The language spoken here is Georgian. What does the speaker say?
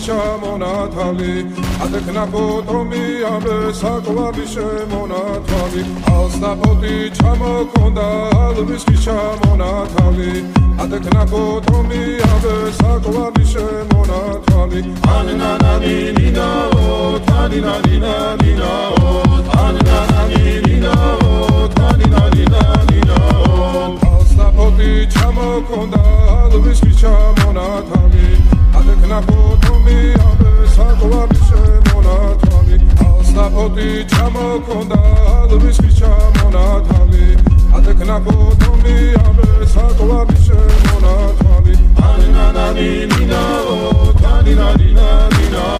ჩამონათალი ატექნა ფოტომი ამე საკვარი შემონათალი ალსნაფოთი ჩამოქონდა ალვის ჩამონათალი ატექნა ფოტომი ამე საკვარი შემონათალი ანანანინინაო თანინანინანინაო ანანანინინაო თანინანინანინაო ალსნაფოთი ჩამოქონდა ალვის ჩამონათალი ატექნა ფოტომი ამე საკვარი შემონათალი ალსნაფოთი ჩამოქონდა ალვის ჩამონათალი ატექნა ფოტომი ამე საკვარი შემონათალი ანანანინინაო